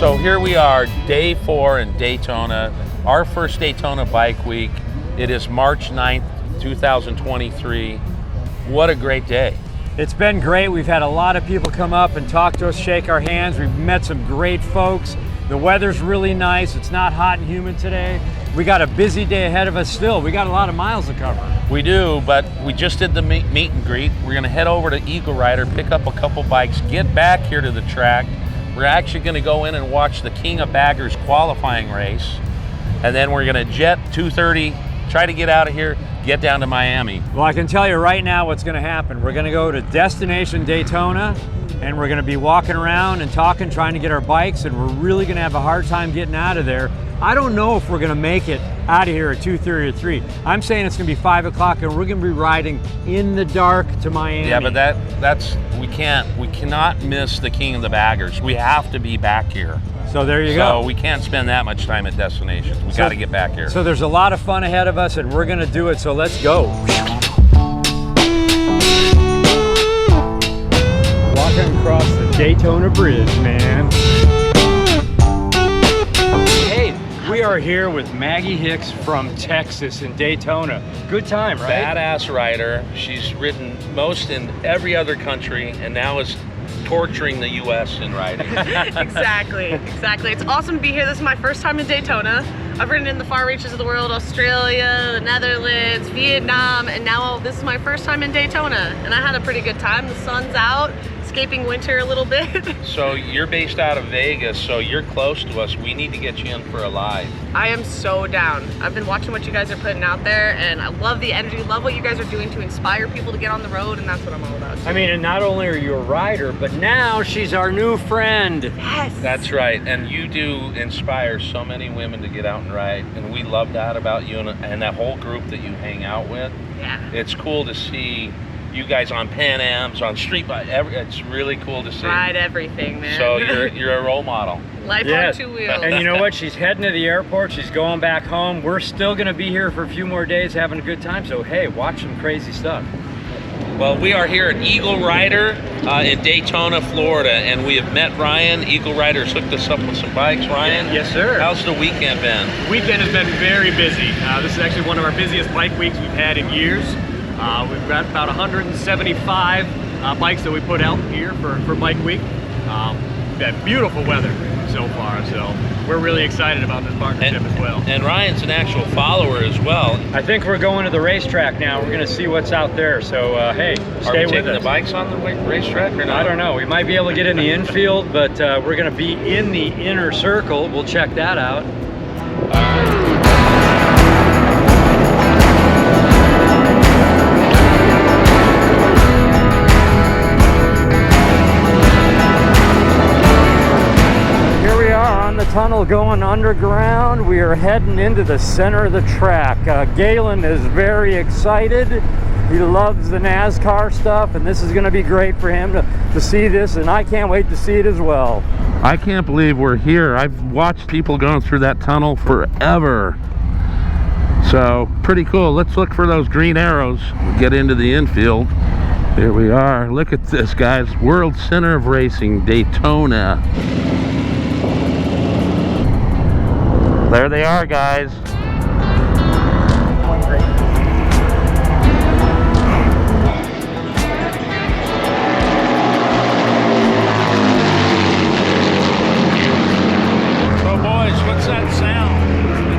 So here we are, day 4 in Daytona, our first Daytona Bike Week. It is March 9th, 2023. What a great day. It's been great. We've had a lot of people come up and talk to us, shake our hands. We've met some great folks. The weather's really nice. It's not hot and humid today. We got a busy day ahead of us still. We got a lot of miles to cover. We do, but we just did the meet and greet. We're gonna head over to Eagle Rider, pick up a couple bikes, get back here to the track. We're actually gonna go in and watch the King of Baggers qualifying race. And then we're gonna jet 2:30, try to get out of here, get down to Miami. Well, I can tell you right now what's gonna happen. We're gonna go to Destination Daytona, and we're gonna be walking around and talking, trying to get our bikes, and we're really gonna have a hard time getting out of there. I don't know if we're gonna make it out of here at 2:30 or 3. I'm saying it's gonna be 5 o'clock, and we're gonna be riding in the dark to Miami. Yeah, but that's we cannot miss the King of the Baggers. We have to be back here. So there you go. So we can't spend that much time at destinations. We got to get back here. So there's a lot of fun ahead of us, and we're gonna do it, so let's go. Walking across the Daytona Bridge, man. Hey, we are here with Maggie Hicks from Texas in Daytona. Good time, right? Badass rider. She's ridden most in every other country, and now is torturing the U.S. in riding. Exactly. It's awesome to be here. This is my first time in Daytona. I've ridden in the far reaches of the world, Australia, the Netherlands, Vietnam, and now this is my first time in Daytona. And I had a pretty good time. The sun's out, escaping winter a little bit. So you're based out of Vegas, so you're close to us. We need to get you in for a live. I am so down. I've been watching what you guys are putting out there, and I love the energy, love what you guys are doing to inspire people to get on the road, and that's what I'm all about. I mean, and not only are you a rider, but now she's our new friend. Yes. That's right, and you do inspire so many women to get out and ride, and we love that about you and that whole group that you hang out with. Yeah. It's cool to see you guys on Pan Ams, on street bike. It's really cool to see. Ride everything, man. So you're a role model. Life on 2 wheels. And you know what? She's heading to the airport. She's going back home. We're still going to be here for a few more days having a good time. So, hey, watch some crazy stuff. Well, we are here at Eagle Rider in Daytona, Florida, and we have met Ryan. Eagle Rider's hooked us up with some bikes. Ryan? Yes, sir. How's the weekend been? Weekend has been very busy. This is actually one of our busiest bike weeks we've had in years. We've got about 175 bikes that we put out here for Bike Week. We've had beautiful weather so far, so we're really excited about this partnership as well. And Ryan's an actual follower as well. I think we're going to the racetrack now. We're going to see what's out there. So, hey, stay with us. Are we taking the bikes on the racetrack or not? I don't know. We might be able to get in the infield, but we're going to be in the inner circle. We'll check that out. The tunnel going underground. We are heading into the center of the track. Galen is very excited. He loves the NASCAR stuff, and this is going to be great for him to see this, and I can't wait to see it as well. I can't believe we're here. I've watched people going through that tunnel forever. So pretty cool. Let's look for those green arrows. We'll get into the infield. Here we are. Look at this, guys. World Center of Racing, Daytona. There they are, guys. So boys, what's that sound?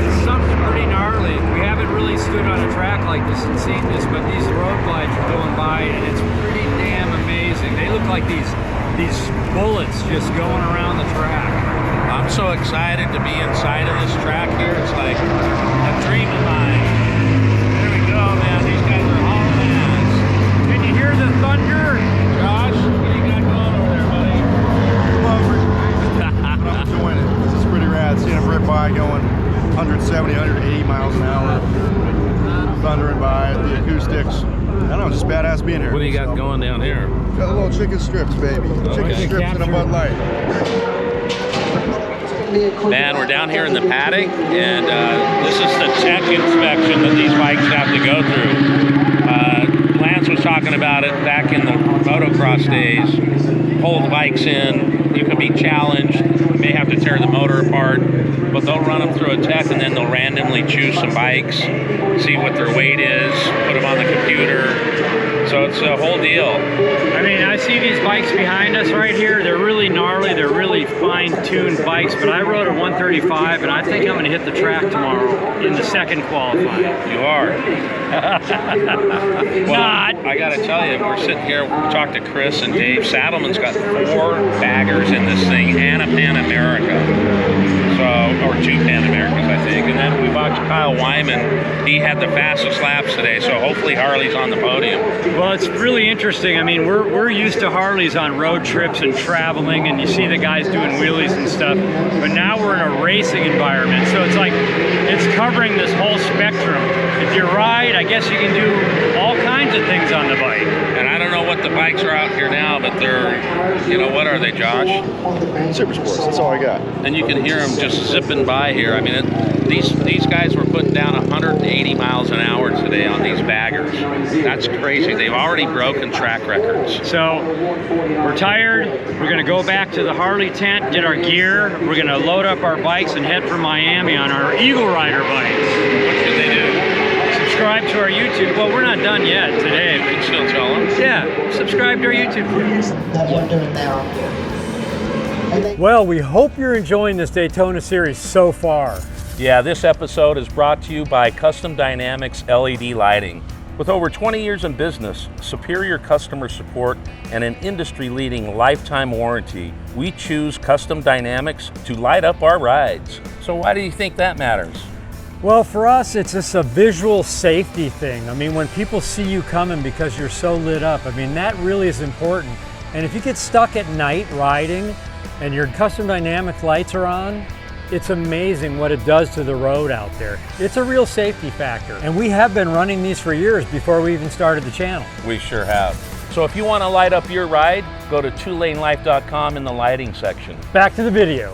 It's something pretty gnarly. We haven't really stood on a track like this and seen this, but these road glides are going by, and it's pretty damn amazing. They look like these bullets just going around the track. I'm so excited to be inside of this track here. It's like a dream of mine. There we go, man. These guys are hauling ass. Can you hear the thunder? Josh, what do you got going over there, buddy? I'm enjoying it. This is pretty rad. Seeing them rip by going 170, 180 miles an hour. Thundering by the acoustics. I don't know, just badass being here. What do you got going down here? Got a little chicken strips, baby. Chicken strips and a Bud Light. Man, we're down here in the paddock, and this is the tech inspection that these bikes have to go through. Lance was talking about it back in the motocross days. Pull the bikes in, you can be challenged. You may have to tear the motor apart, but they'll run them through a tech, and then they'll randomly choose some bikes, see what their weight is, put them on the computer. So it's a whole deal. I mean, I see these bikes behind us right here. They're really gnarly. They're really fine-tuned bikes, but I rode a 135, and I think I'm going to hit the track tomorrow in the second qualifying. You are. Well, Not. I got to tell you, we're sitting here, we talked to Chris and Dave. Saddleman's got 4 baggers in this thing and a Pan America. So, or 2 Pan Americas, I think. And then we watched Kyle Wyman. He had the fastest laps today, so hopefully Harley's on the podium. Well, it's really interesting. I mean, we're used to Harleys on road trips and traveling, and you see the guys doing wheelies and stuff. But now we're in a racing environment, so it's like it's covering this whole spectrum. If you ride, I guess you can do all kinds of things on the bike. And I don't know what the bikes are out here now, but they're, you know, what are they, Josh? Super sports. That's all I got. And you can hear them just zipping by here. I mean, these guys were putting down 180 miles an hour today on these baggers. That's crazy. They've already broken track records. So we're tired. We're going to go back to the Harley tent, get our gear. We're going to load up our bikes and head for Miami on our Eagle Rider bikes. What should they do? Subscribe to our YouTube. Well, we're not done yet today. You can still tell them. Yeah, subscribe to our YouTube. That we're doing now. Well, we hope you're enjoying this Daytona series so far. Yeah, this episode is brought to you by Custom Dynamics LED Lighting. With over 20 years in business, superior customer support, and an industry-leading lifetime warranty, we choose Custom Dynamics to light up our rides. So why do you think that matters? Well, for us, it's just a visual safety thing. I mean, when people see you coming because you're so lit up, I mean, that really is important. And if you get stuck at night riding and your Custom Dynamics lights are on, it's amazing what it does to the road out there. It's a real safety factor. And we have been running these for years before we even started the channel. We sure have. So if you want to light up your ride, go to 2LaneLife.com in the lighting section. Back to the video.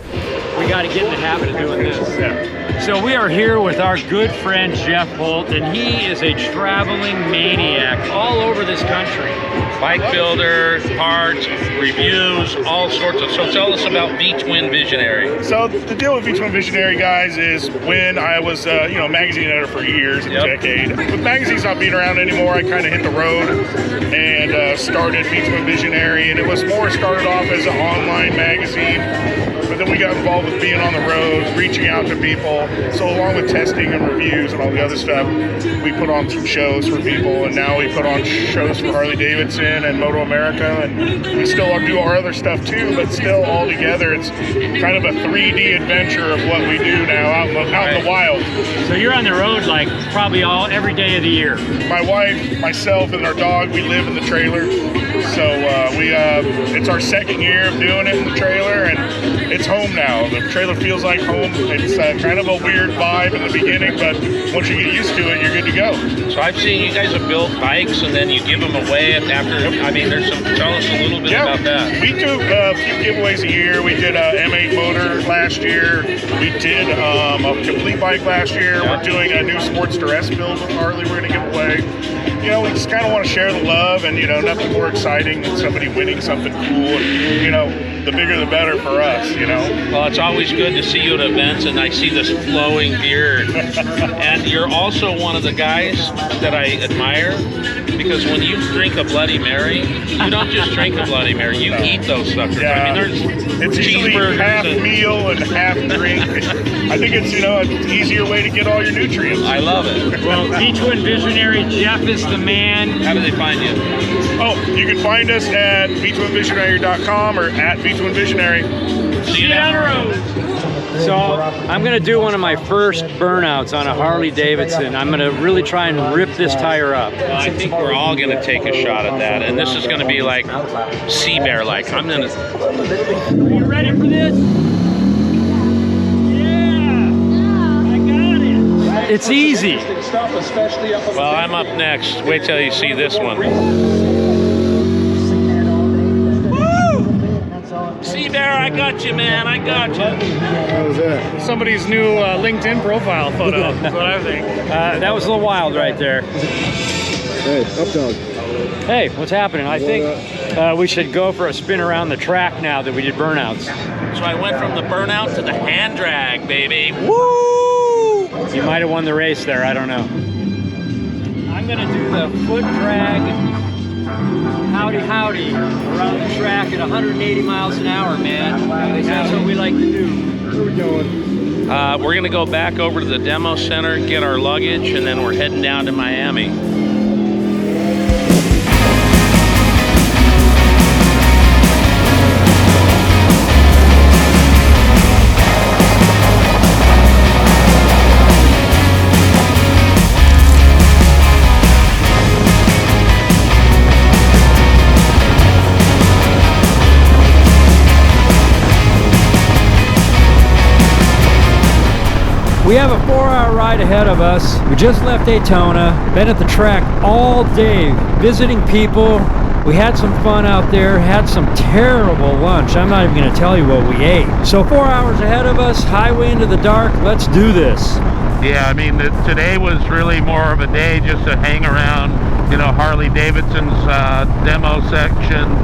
We got to get in the habit of doing this. So we are here with our good friend Jeff Holt, and he is a traveling maniac all over this country. Bike builder, parts, reviews, all sorts of. So tell us about V-Twin Visionary. So the deal with V-Twin Visionary, guys, is when I was, magazine editor for years, a decade. With magazines not being around anymore, I kind of hit the road and started V-Twin Visionary. And it was started off as an online magazine. But then we got involved with being on the road, reaching out to people. So along with testing and reviews and all the other stuff, we put on some shows for people, and now we put on shows for Harley-Davidson and Moto America, and we still do our other stuff too, but still all together, it's kind of a 3D adventure of what we do now out in the wild. So you're on the road like probably every day of the year. My wife, myself, and our dog, we live in the trailer. So it's our second year of doing it in the trailer, and it's home now. The trailer feels like home. It's kind of a weird vibe in the beginning, but once you get used to it, you're good to go. So I've seen you guys have built bikes and then you give them away after. I mean, tell us a little bit about that. We do a few giveaways a year. We did a M8 motor last year. We did a complete bike last year. We're doing a new Sportster S build with Harley we're going to give away. We just kind of want to share the love, and nothing more exciting than somebody winning something cool. And the bigger the better for us. Well, it's always good to see you at events, and I see this flowing beard. And you're also one of the guys that I admire, because when you drink a Bloody Mary, you don't just drink a Bloody Mary, you eat those suckers. Yeah. I mean, it's usually half meal and half drink. I think it's an easier way to get all your nutrients. I love it. Well, V-Twin Visionary, Jeff is the man. How do they find you? Oh, you can find us at v2visionary.com or at V-Twin Visionary. See you down the road. So I'm going to do one of my first burnouts on a Harley-Davidson. I'm going to really try and rip this tire up. Well, I think we're all going to take a shot at that, and this is going to be like Sea Bear-like. I'm going to... Are you ready for this? Yeah! I got it! It's easy. Well, I'm up next. Wait till you see this one. Sea Bear, I got you, man. I got you. How was that? Somebody's new LinkedIn profile photo. That's what I think. That was a little wild right there. Hey, up dog. Hey, what's happening? I think We should go for a spin around the track now that we did burnouts. So I went from the burnout to the hand drag, baby. Woo! You might have won the race there, I don't know. I'm gonna do the foot drag howdy howdy around the track at 180 miles an hour, man. That's what we like to do. Where are we going? We're gonna go back over to the demo center, get our luggage, and then we're heading down to Miami. We have a 4-hour ride ahead of us. We just left Daytona, been at the track all day, visiting people. We had some fun out there, had some terrible lunch. I'm not even gonna tell you what we ate. So 4 hours ahead of us, highway into the dark, let's do this. Yeah, I mean, today was really more of a day just to hang around, you know, Harley-Davidson's demo section.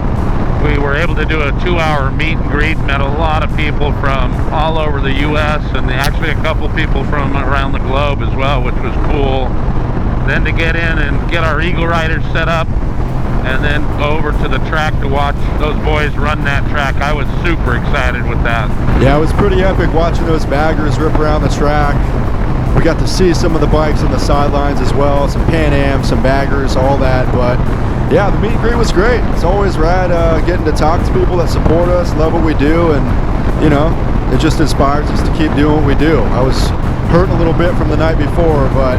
We were able to do a 2-hour meet and greet, met a lot of people from all over the U.S. and actually a couple people from around the globe as well, which was cool. Then to get in and get our Eagle Riders set up and then go over to the track to watch those boys run that track. I was super excited with that. Yeah, it was pretty epic watching those baggers rip around the track. We got to see some of the bikes on the sidelines as well, some Pan Am, some baggers, all that. But yeah, the meet and greet was great. It's always rad getting to talk to people that support us, love what we do, and you know, it just inspires us to keep doing what we do. I was hurting a little bit from the night before, but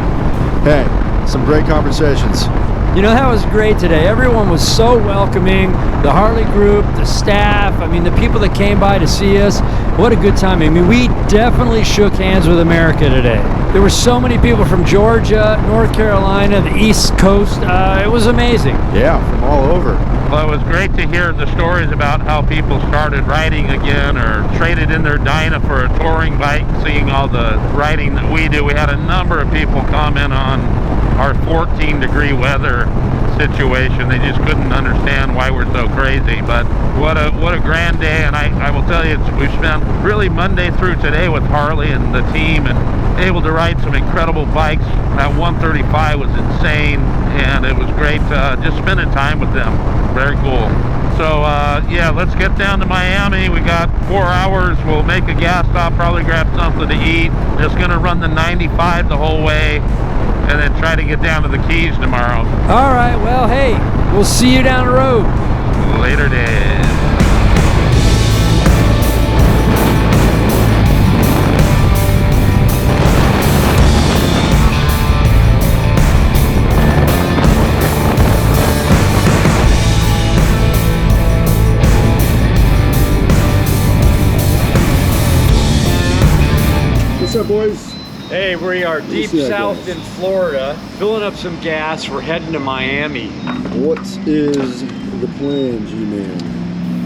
hey, some great conversations. You know, that was great today. Everyone was so welcoming. The Harley group, the staff, I mean, the people that came by to see us. What a good time. I mean, we definitely shook hands with America today. There were so many people from Georgia, North Carolina, the East Coast. It was amazing. Yeah, from all over. Well, it was great to hear the stories about how people started riding again or traded in their Dyna for a touring bike, seeing all the riding that we do. We had a number of people comment on our 14-degree weather situation. They just couldn't understand why we're so crazy. But what a grand day, and I will tell you, we've spent really Monday through today with Harley and the team and able to ride some incredible bikes. That 135 was insane, and it was great just spending time with them. Very cool. So yeah, let's get down to Miami. We got 4 hours. We'll make a gas stop, probably grab something to eat. Just gonna run the 95 the whole way and then try to get down to the Keys tomorrow. All right, well, hey, we'll see you down the road. Later days. What's up, boys? Hey, we are deep south in Florida, filling up some gas. We're heading to Miami. What is the plan, G-Man?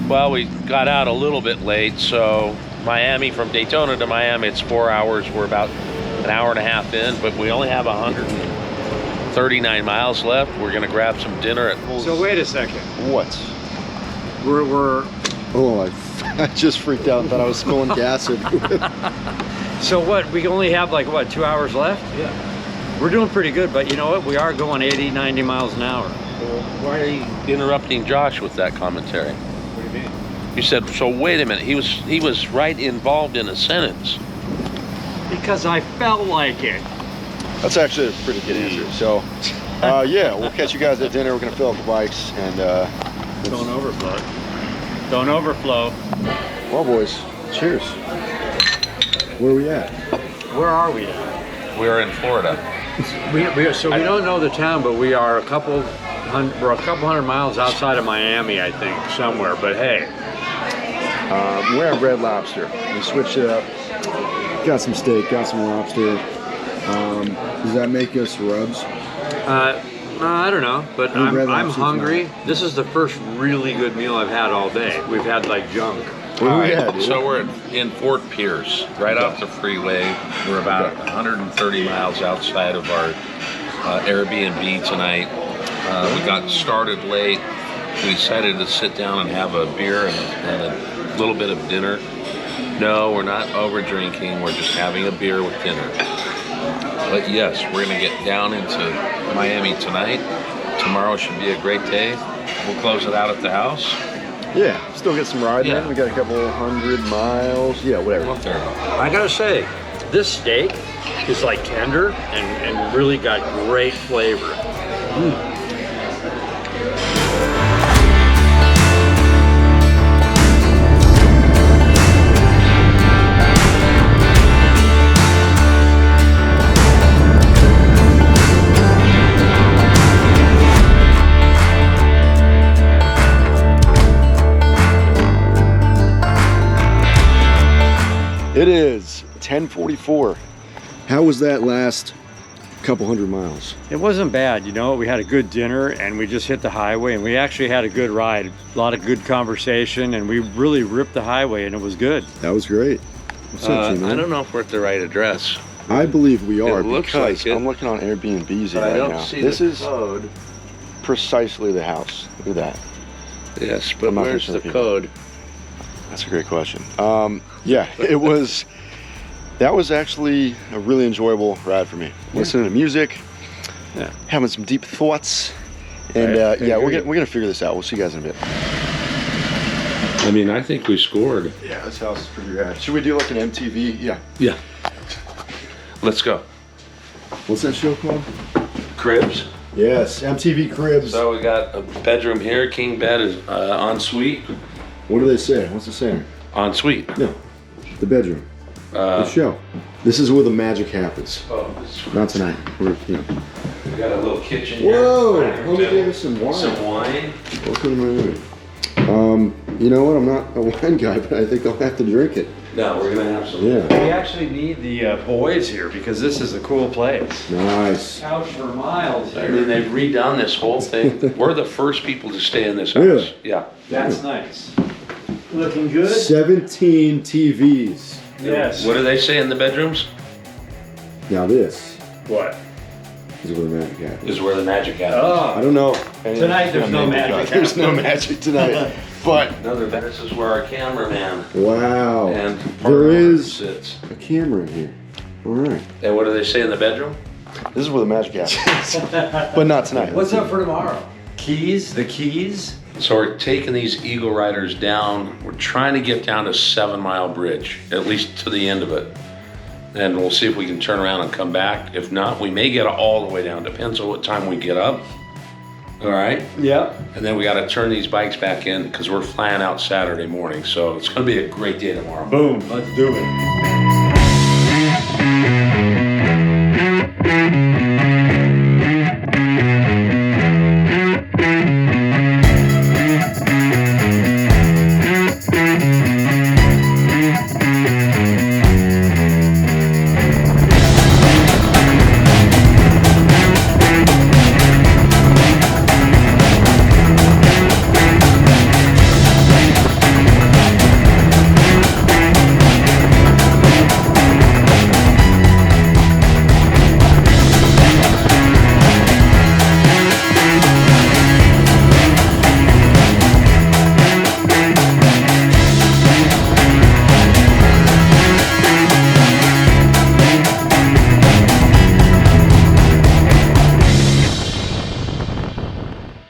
Well, we got out a little bit late, so Miami, from Daytona to Miami, it's 4 hours. We're about an hour and a half in, but we only have 139 miles left. We're gonna grab some dinner at So wait a second. What? We're Oh, I just freaked out and thought I was spilling gas everywhere. So what, we only have like, what, 2 hours left? Yeah. We're doing pretty good, but you know what? We are going 80, 90 miles an hour. Well, why are you interrupting Josh with that commentary? What do you mean? You said, so wait a minute, he was right involved in a sentence. Because I felt like it. That's actually a pretty good answer. So, yeah, we'll catch you guys at dinner. We're going to fill up the bikes and... Don't overflow. Don't overflow. Well, boys, cheers. Where are we at? Where are we? We're in Florida. We don't know the town, but we are a couple hundred miles outside of Miami, I think, somewhere. But hey, We're at Red Lobster. We switched it up. Got some steak, got some lobster. Does that make us rubs? I don't know, but Red I'm Lobster's hungry. not. This is the first really good meal I've had all day. We've had like junk. What do we have, dude? So we're in Fort Pierce, right off the freeway. We're about 130 miles outside of our Airbnb tonight. We got started late. We decided to sit down and have a beer and a little bit of dinner. No, we're not over drinking. We're just having a beer with dinner. But yes, we're going to get down into Miami tonight. Tomorrow should be a great day. We'll close it out at the house. Yeah, still get some riding Yeah. in. We got a couple 100 miles. Yeah, whatever. Up there. I gotta say, this steak is like tender and really got great flavor. It is 10:44. How was that last couple 100 miles? It wasn't bad, you know. We had a good dinner and we just hit the highway and we actually had a good ride. A lot of good conversation and we really ripped the highway and it was good. That was great. What's up, G-Man? I don't know if we're at the right address. I believe we are It looks because like it. I'm looking on Airbnbs But I right don't now. see This the is code. precisely the house. Look at that. Yes, but I'm not where's fishing the for people. code? That's a great question. Yeah, it was. That was actually a really enjoyable ride for me. Listening to music, having some deep thoughts, and yeah, we're gonna figure this out. We'll see you guys in a bit. I mean, I think we scored. Yeah, this house is pretty rad. Should we do like an MTV? Yeah. Yeah. Let's go. What's that show called? Cribs. Yes, MTV Cribs. So we got a bedroom here. King bed is en suite. What do they say? What's it saying? En suite. No, the bedroom. The show. This is where the magic happens. Oh, Not tonight. We're, you know. we got a little kitchen here. Whoa! Dining room Homie table. gave us some wine. Some wine. Welcome to my room. You know what? I'm not a wine guy, but I think I'll have to drink it. No, we're gonna have some. Yeah. We actually need the boys here because this is a cool place. Nice. Couch for miles I mean, they've redone this whole thing. We're the first people to stay in this house. Really? Yeah. That's nice. Looking good? 17 TVs. Yes. What do they say in the bedrooms? Now this What? is where the magic happens. Is where the magic happens. I don't know. Tonight there's no magic There's no magic tonight. But Another bed. This is where our cameraman wow, and there partner is sits. a camera in here. All right. And what do they say in the bedroom? This is where the magic happens. But not tonight. What's up for tomorrow? Keys? The keys? So we're taking these Eagle Riders down. We're trying to get down to 7 Mile Bridge, at least to the end of it. And we'll see if we can turn around and come back. If not, we may get all the way down. Depends on what time we get up. All right? Yep. And then we got to turn these bikes back in because we're flying out Saturday morning. So it's going to be a great day tomorrow. Boom. Let's do it.